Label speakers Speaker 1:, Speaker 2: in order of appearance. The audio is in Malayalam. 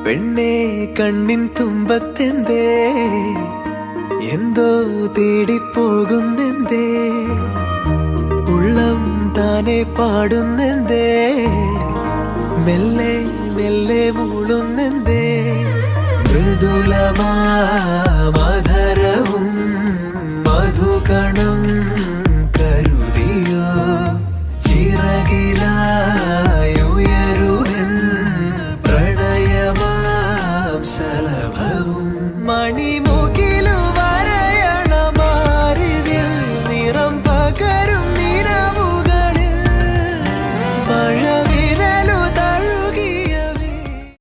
Speaker 1: പെണ്ണേ കണ്ണിൻ തുമ്പത്തെന്തേ എന്തോ തേടിപ്പോകുന്നെന്തേ ഉള്ളം താനെ പാടുന്നെന്തേ മെല്ലെ മെല്ലെ മൂളുന്നെന്തേ മൃദുലമാധരവും മധുകണം